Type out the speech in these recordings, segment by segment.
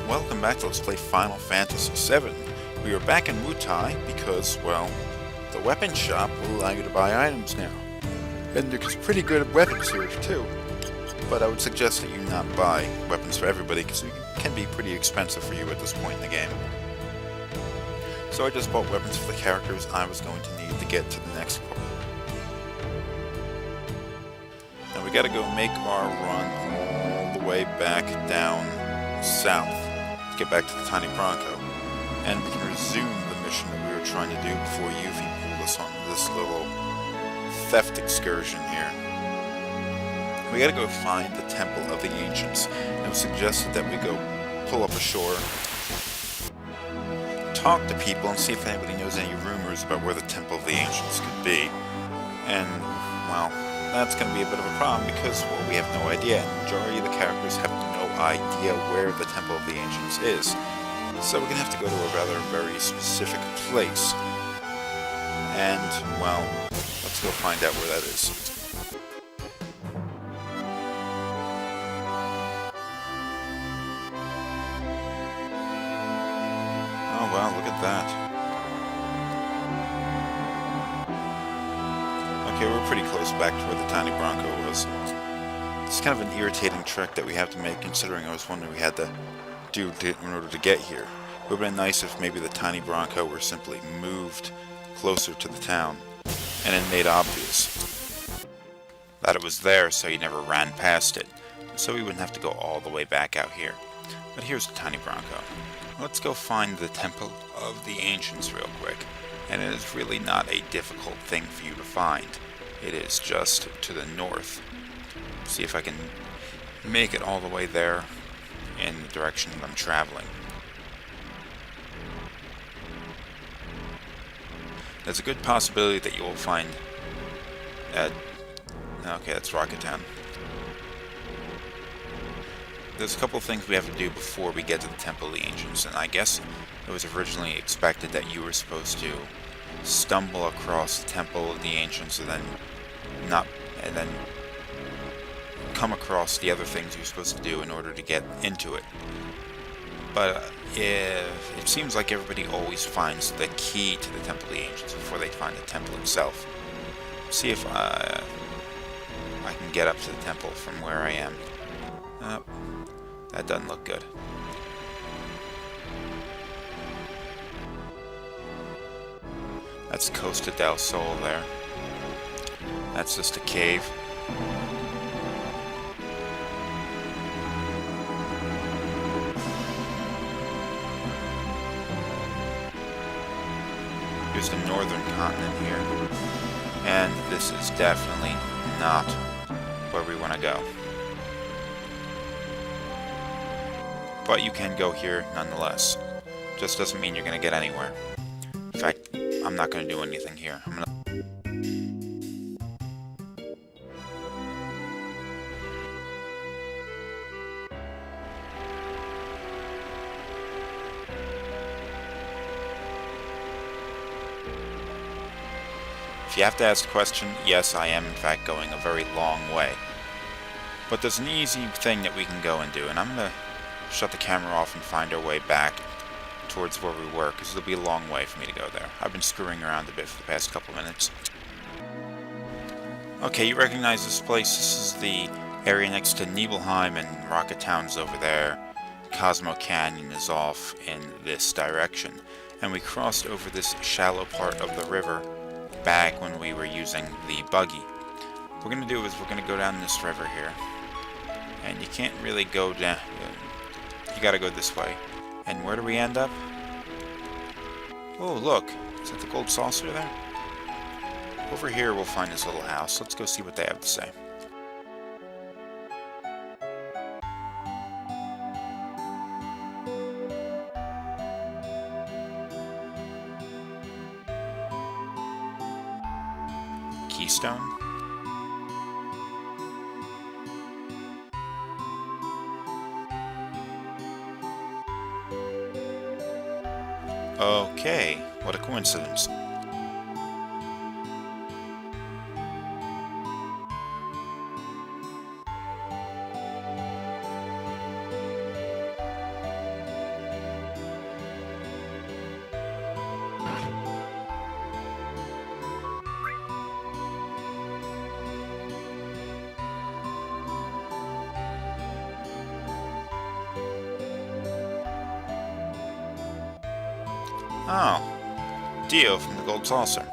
Welcome back to Let's Play Final Fantasy VII. We are back in Wutai because, well, the weapon shop will allow you to buy items now. And there's pretty good weapons here too. But I would suggest that you not buy weapons for everybody because it can be pretty expensive for you at this point in the game. So I just bought weapons for the characters I was going to need to get to the next part. Now we gotta go make our run all the way back down south to get back to the Tiny Bronco, and we can resume the mission that we were trying to do before Yuffie pulled us on this little theft excursion here. We gotta go find the Temple of the Ancients, and it was suggested that we go pull up ashore, talk to people, and see if anybody knows any rumors about where the Temple of the Ancients could be. And, well, that's going to be a bit of a problem because, well, we have no idea. The majority of the characters have no idea where the Temple of the Ancients is. So we're going to have to go to a rather very specific place. And, well, let's go find out where that is. Oh, wow, look at that. Okay, we're pretty close back to where the Tiny Bronco was. It's kind of an irritating trek that we have to make, considering I was wondering we had to do in order to get here. It would have been nice if maybe the Tiny Bronco were simply moved closer to the town, and then made obvious that it was there so you never ran past it, so we wouldn't have to go all the way back out here. But here's the Tiny Bronco. Let's go find the Temple of the Ancients real quick, and it is really not a difficult thing for you to find. It is just to the north. See if I can make it all the way there in the direction that I'm traveling. There's a good possibility that you will find okay, that's Rocket Town. There's a couple of things we have to do before we get to the Temple of the Ancients, and I guess it was originally expected that you were supposed to stumble across the Temple of the Ancients and then come across the other things you're supposed to do in order to get into it. But it seems like everybody always finds the key to the Temple of the Ancients before they find the temple itself. See if I can get up to the temple from where I am. That doesn't look good. That's Costa del Sol there. That's just a cave. Here's the northern continent here. And this is definitely not where we want to go. But you can go here nonetheless. Just doesn't mean you're going to get anywhere. In fact, I'm not going to do anything here. If you have to ask the question, yes, I am in fact going a very long way. But there's an easy thing that we can go and do, and I'm going to shut the camera off and find our way back towards where we were, because it'll be a long way for me to go there. I've been screwing around a bit for the past couple minutes. Okay, you recognize this place. This is the area next to Nibelheim, and Rocket Town's over there. Cosmo Canyon is off in this direction. And we crossed over this shallow part of the river back when we were using the buggy. What we're going to do is we're going to go down this river here. And you can't really go down. You got to go this way. And where do we end up? Oh, look. Is that the gold saucer there? Over here we'll find this little house. Let's go see what they have to say. Keystone? Okay, what a coincidence. Oh, Dio from the Gold Saucer.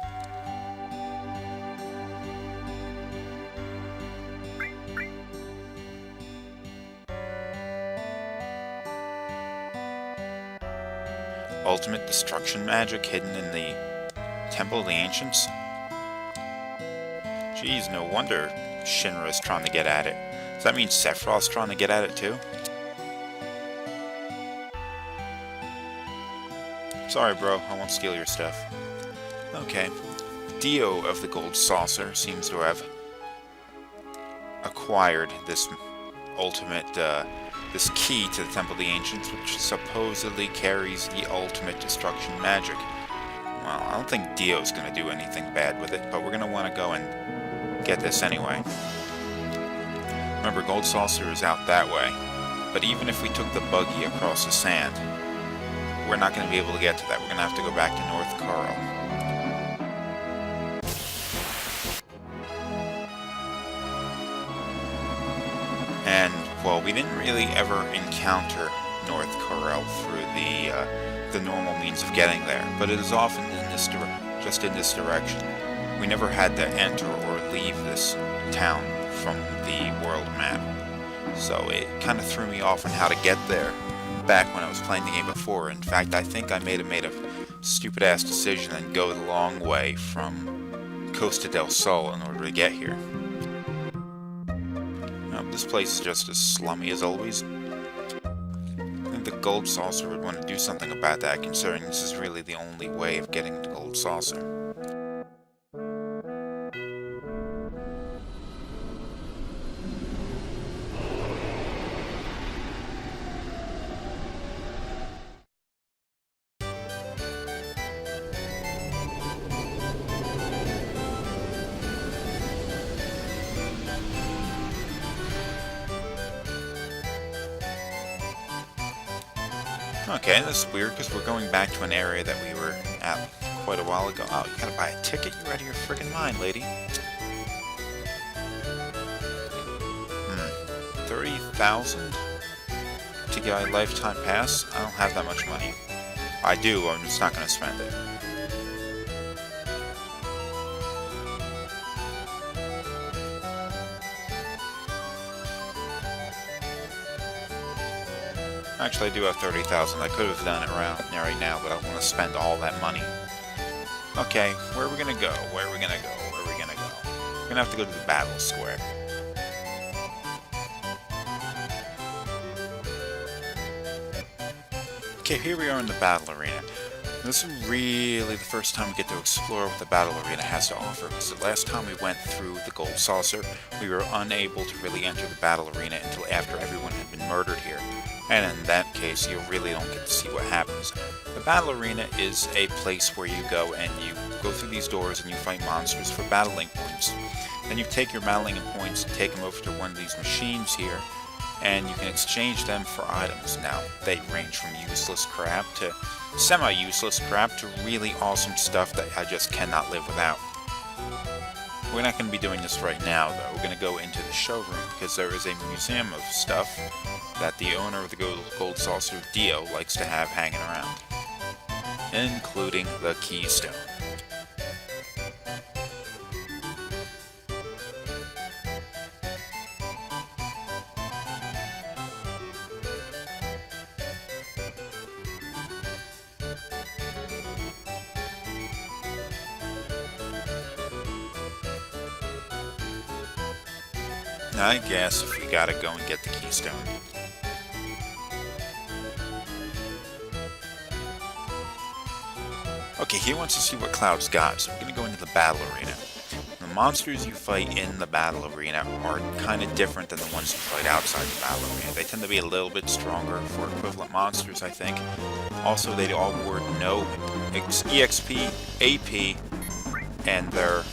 Ultimate destruction magic hidden in the Temple of the Ancients? Geez, no wonder Shinra's trying to get at it. Does that mean Sephiroth's trying to get at it too? Sorry bro, I won't steal your stuff. Okay. Dio of the Gold Saucer seems to have acquired this ultimate, this key to the Temple of the Ancients, which supposedly carries the ultimate destruction magic. Well, I don't think Dio's going to do anything bad with it, but we're going to want to go and get this anyway. Remember, Gold Saucer is out that way, but even if we took the buggy across the sand, we're not going to be able to get to that. We're going to have to go back to North Coral. And, well, we didn't really ever encounter North Coral through the normal means of getting there, but it is often in this just in this direction. We never had to enter or leave this town from the world map, so it kind of threw me off on how to get there back when I was playing the game before. In fact, I think I made a stupid-ass decision and go the long way from Costa del Sol in order to get here. This place is just as slummy as always. I think the Gold Saucer would want to do something about that, considering this is really the only way of getting the Gold Saucer. Okay, that's weird because we're going back to an area that we were at quite a while ago. Oh, you gotta buy a ticket? You're out of your friggin' mind, lady. 30,000 to get a lifetime pass? I don't have that much money. I do, I'm just not gonna spend it. Actually, I do have 30,000. I could have done it right now, but I don't want to spend all that money. Okay, where are we gonna go? Where are we gonna go? Where are we gonna go? We're gonna have to go to the Battle Square. Okay, here we are in the Battle Arena. This is really the first time we get to explore what the Battle Arena has to offer, because the last time we went through the Gold Saucer, we were unable to really enter the Battle Arena until after everyone had been murdered here. And in that case, you really don't get to see what happens. The Battle Arena is a place where you go and you go through these doors and you fight monsters for battling points. Then you take your battling points and take them over to one of these machines here, and you can exchange them for items. Now, they range from useless crap to semi-useless crap to really awesome stuff that I just cannot live without. We're not going to be doing this right now, though. We're going to go into the showroom because there is a museum of stuff that the owner of the Gold Saucer, Dio, likes to have hanging around, including the Keystone. I guess if we gotta go and get the Keystone. Okay, he wants to see what Cloud's got, so we're gonna go into the Battle Arena. The monsters you fight in the Battle Arena are kind of different than the ones you fight outside the Battle Arena. They tend to be a little bit stronger for equivalent monsters, I think. Also, they all award no EXP, AP, and their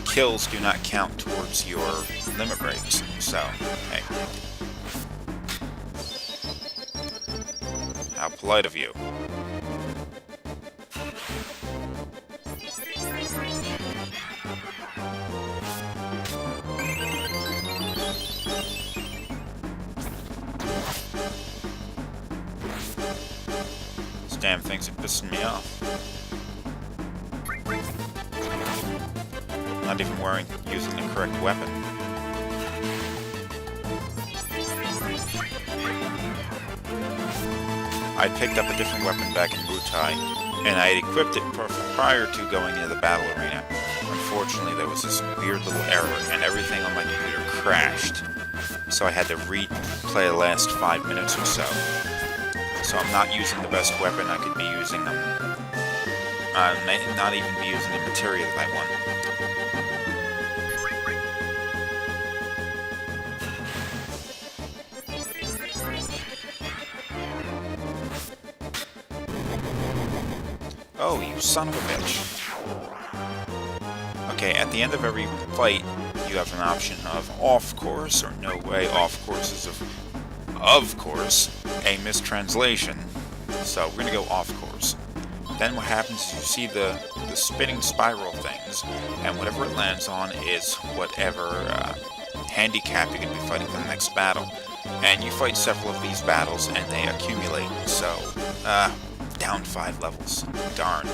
kills do not count towards your limit breaks, so, hey. How polite of you. damn things are pissing me off. Not even using the correct weapon. I picked up a different weapon back in Wutai, and I had equipped it prior to going into the battle arena. Unfortunately, there was this weird little error, and everything on my computer crashed. So I had to replay the last 5 minutes or so. So I'm not using the best weapon. I could be using them. I may not even be using the materia that I want. Oh, you son of a bitch. Okay, at the end of every fight, you have an option of off course or no way. Off course is of course, a mistranslation. So we're gonna go off course. Then what happens is you see the spinning spiral things, and whatever it lands on is whatever handicap you're gonna be fighting for the next battle. And you fight several of these battles, and they accumulate. So, down 5 levels. Darn.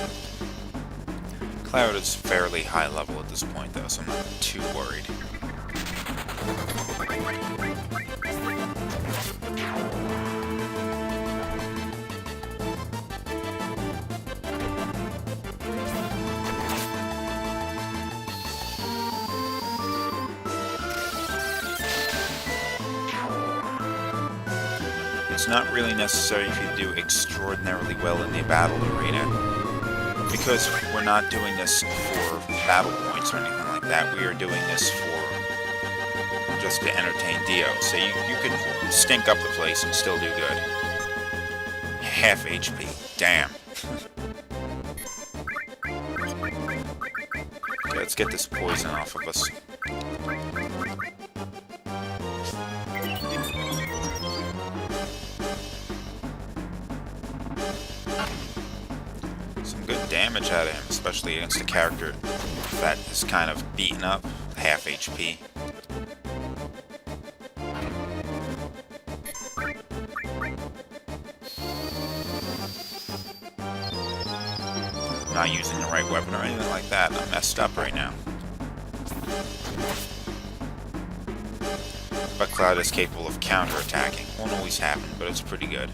Cloud is fairly high level at this point, though, so I'm not too worried. It's not really necessary if you do extraordinarily well in the battle arena, because we're not doing this for battle points or anything like that. We are doing this for just to entertain Dio. So you could stink up the place and still do good. Half HP. Damn. Okay, let's get this poison off of us. Damage out of him, especially against a character that is kind of beaten up, half HP. I'm not using the right weapon or anything like that. I'm messed up right now. But Cloud is capable of counterattacking. Won't always happen, but it's pretty good.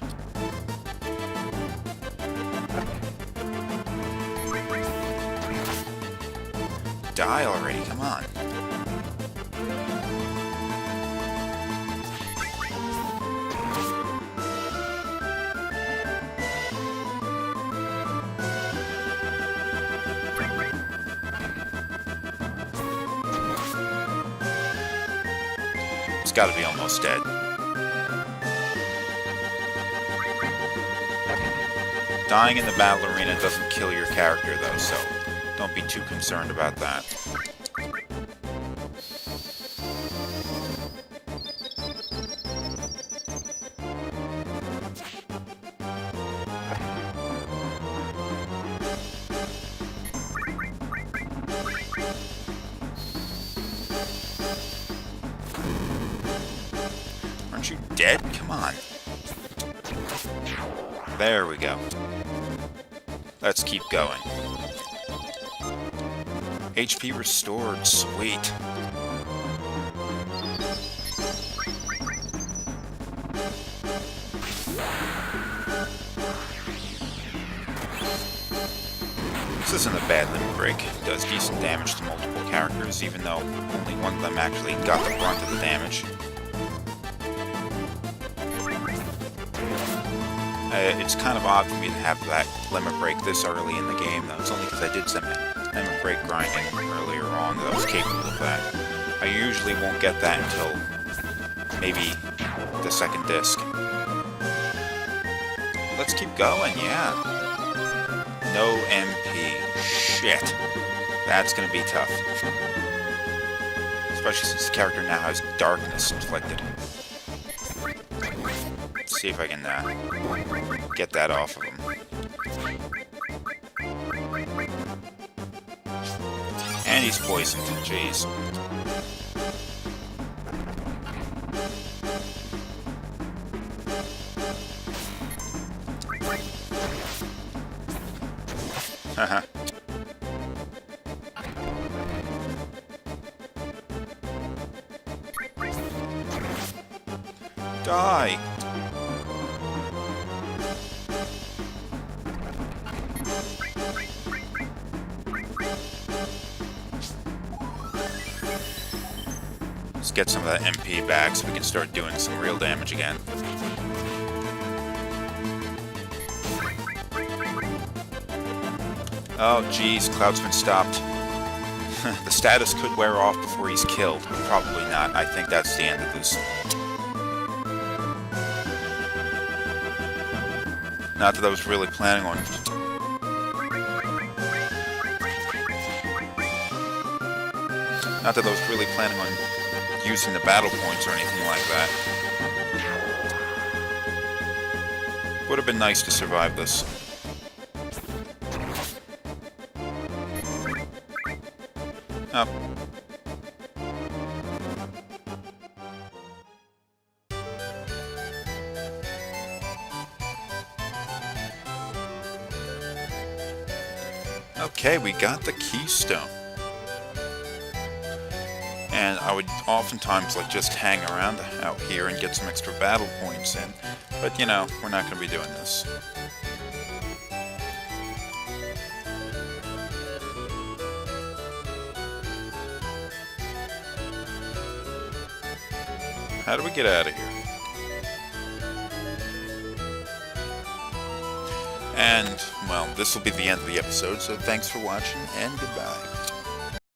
Die already, come on. It's gotta be almost dead. Dying in the battle arena doesn't kill your character though, so don't be too concerned about that. Aren't you dead? Come on. There we go. Let's keep going. HP restored, sweet. This isn't a bad limit break. It does decent damage to multiple characters, even though only one of them actually got the brunt of the damage. It's kind of odd for me to have that limit break this early in the game, though. It's only because I did some limit break grinding earlier on that I was capable of that. I usually won't get that until maybe the second disc. Let's keep going, yeah. No MP. Shit. That's gonna be tough. Especially since the character now has darkness inflicted. Let's see if I can get that off of him. And he's poisoned, jeez. Die! Let's get some of that MP back so we can start doing some real damage again. Oh geez, Cloud's been stopped. The status could wear off before he's killed. Probably not. I think that's the end of this. Not that I was really planning on... Not that I was really planning on using the battle points or anything like that. Would have been nice to survive this. Oh. Okay, we got the Keystone. And I would oftentimes like just hang around out here and get some extra battle points in. But you know, we're not going to be doing this. How do we get out of here? And, well, this will be the end of the episode, so thanks for watching, and goodbye.